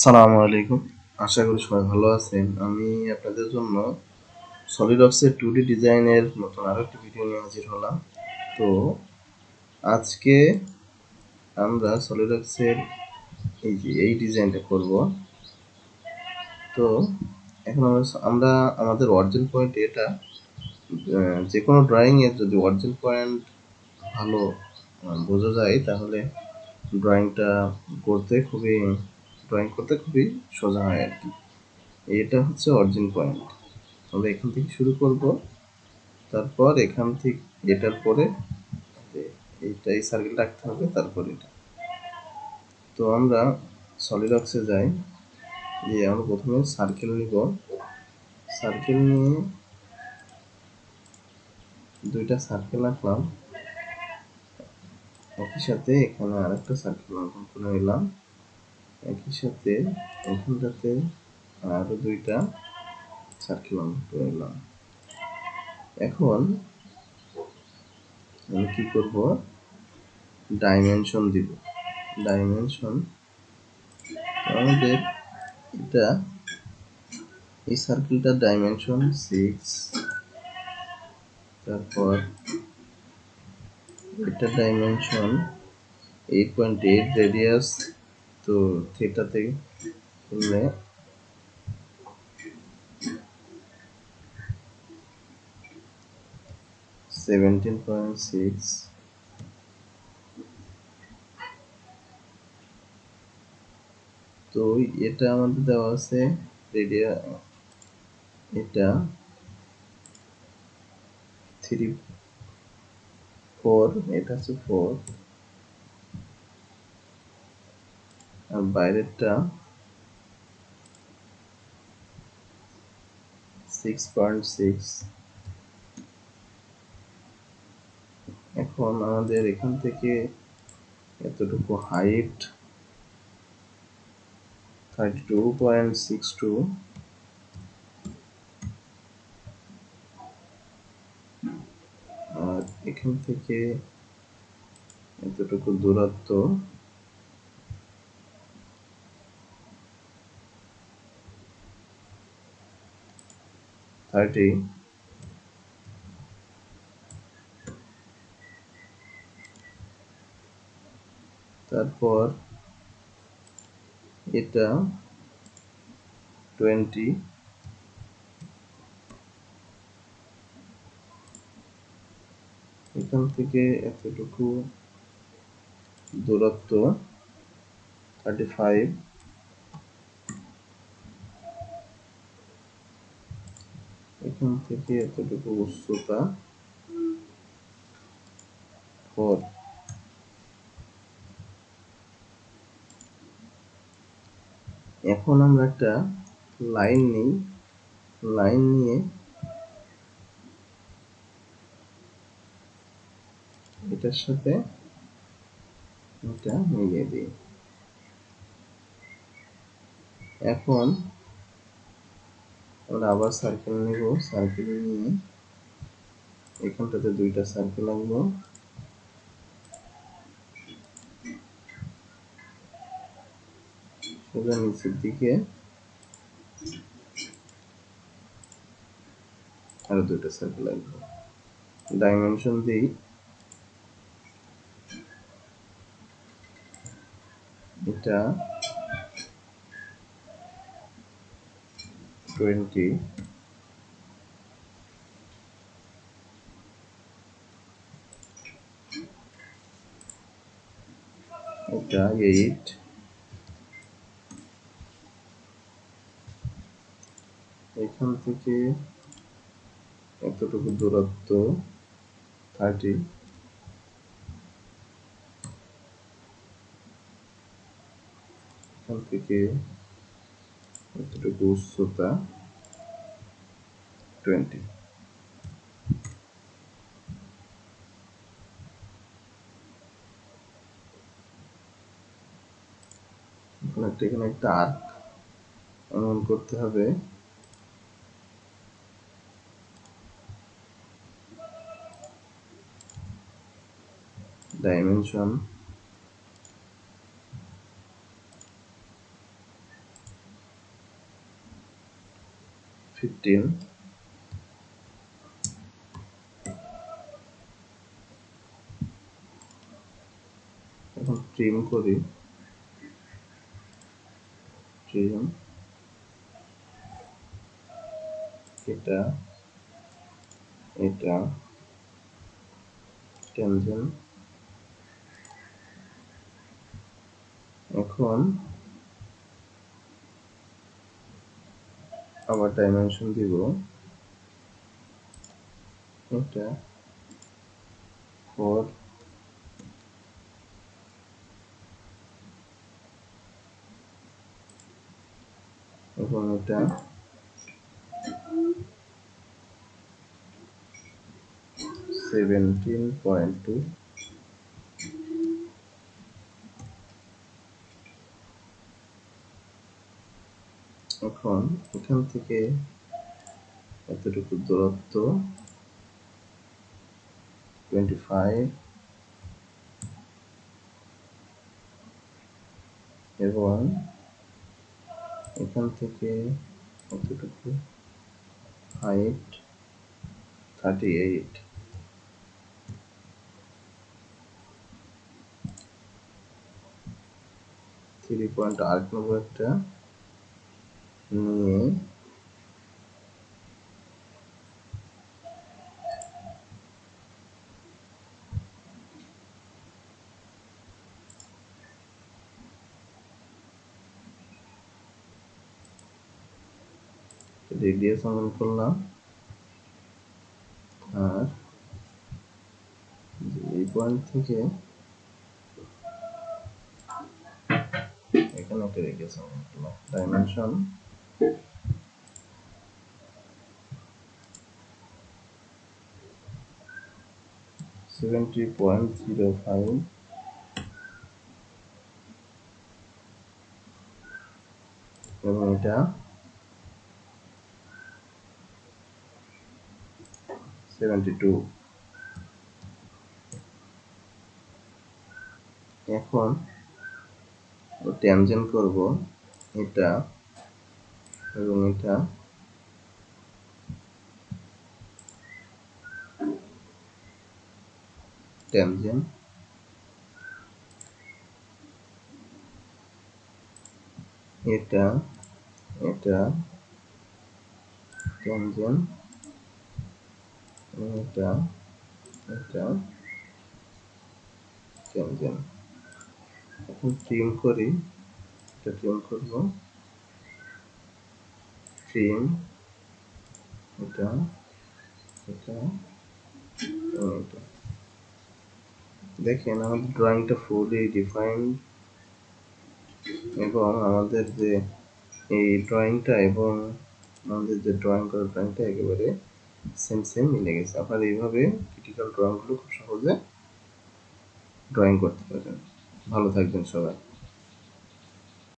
আসসালামু আলাইকুম। আশা করি সবাই ভালো আছেন। আমি আপনাদের জন্য সলিডওয়ার্কসের 2D ডিজাইনের নতুন আরো একটি ভিডিও নিয়ে হাজির হলাম। তো আজকে আমরা সলিডওয়ার্কসের এই ডিজাইনটা করব। তো এখন আমরা আমাদের অরিজিন পয়েন্ট এটা যে কোনো ড্রয়িং এর যদি অরিজিন পয়েন্ট ভালো বোঝা যায় তাহলে ড্রয়িং করতে খুবই সোজা হয় আর কি। এটা হচ্ছে অরিজিন পয়েন্ট। আমরা এখান থেকে শুরু করব, তারপর এখান থেকে এটার পরে এই সার্কেলটা আঁকতে হবে, তারপর এটা। তো আমরা সলিডওয়ার্কসে যাই, দিয়ে আমরা প্রথমে সার্কেল নিব। সার্কেল নিয়ে দুইটা সার্কেল আঁকলাম, একই সাথে এখানে আরেকটা সার্কেল অঙ্কন করে নিলাম, একই সাথে এখানটাতে আরো দুইটা সার্কেল অঙ্কন করে নিলাম। এখন আমি কি করব, ডাইমেনশন দিব। ডাইমেনশন আমাদের এটা এই সার্কেলটার ডাইমেনশন 6, তারপর এটার ডাইমেনশন 8.8, রেডিয়াস তো থিটাতে করলে 17.6। তো এটা আমাদের দেওয়া আছে রেডিয়াস, এটা 3, 4, এটা হচ্ছে 4, আর বাইরেরটা 6.6। এখন আমাদের এখান থেকে এতটুকু হাইট 32.62, আর এখান থেকে এতটুকু দূরত্ব 30। তারপর এটা 20, এখান থেকে এতটুকু দূরত্ব 35, এখান থেকে এতটুকু উচ্চতা 4। এখন আমরা একটা লাইন নিই, লাইন নিয়ে এটার সাথে এটা মিলিয়ে দিই। এখন আমরা আবার সার্কেল নেব, সার্কেল নিয়ে এখানটাতে দুইটা সার্কেল আঁকবো, সোজা নিচের দিকে আরো দুইটা সার্কেল আঁকবো। ডাইমেনশন দিই, এটা 20, এটা 8, এখান থেকে এতটুকু দূরত্ব 30, এখান থেকে এতটুকু উচ্চতা 20। এখন এখানে একটা আর্ক অঙ্কন করতে হবে। ডাইমেনশন 15। এখন ট্রিম করি, ট্রিম এটা এটা ট্যানজেন্ট। এখন আবার ডাইমেনশন দিব, এটা 4, এবং এটা 17.2। এখন এখান থেকে এতটুকু দূরত্ব 25, এবং এখান থেকে এতটুকু হাইট 38। 3.8 একটা নিয়ে রেডিয়াস অঙ্কন করলাম, আর এই পয়েন্ট থেকে এখানে একটা রেডিয়াস অঙ্কন করলাম। ডাইমেনশন 70.05, এবং এটা 72। এখন ট্যানজেন্ট করব এটা এবং এটা, ট্যানজেন্ট এটা এটা ট্যানজেন্ট, এটা এটা ট্যানজেন্ট। এখন ট্রিম করি, এটা ট্রিম করব, ট্রিম এটা এটা এবং এটা। দেখেন আমাদের ড্রয়িংটা ফুলি ডিফাইন্ড, এবং আমাদের যে এই ড্রয়িংটা এবং আমাদের যে ড্রয়িং করা ড্রয়িংটা একেবারে সেম সেম মিলে গেছে। আপনারা এইভাবে ক্রিটিক্যাল ড্রয়িংগুলো খুব সহজে ড্রয়িং করতে পারেন। ভালো থাকবেন সবাই।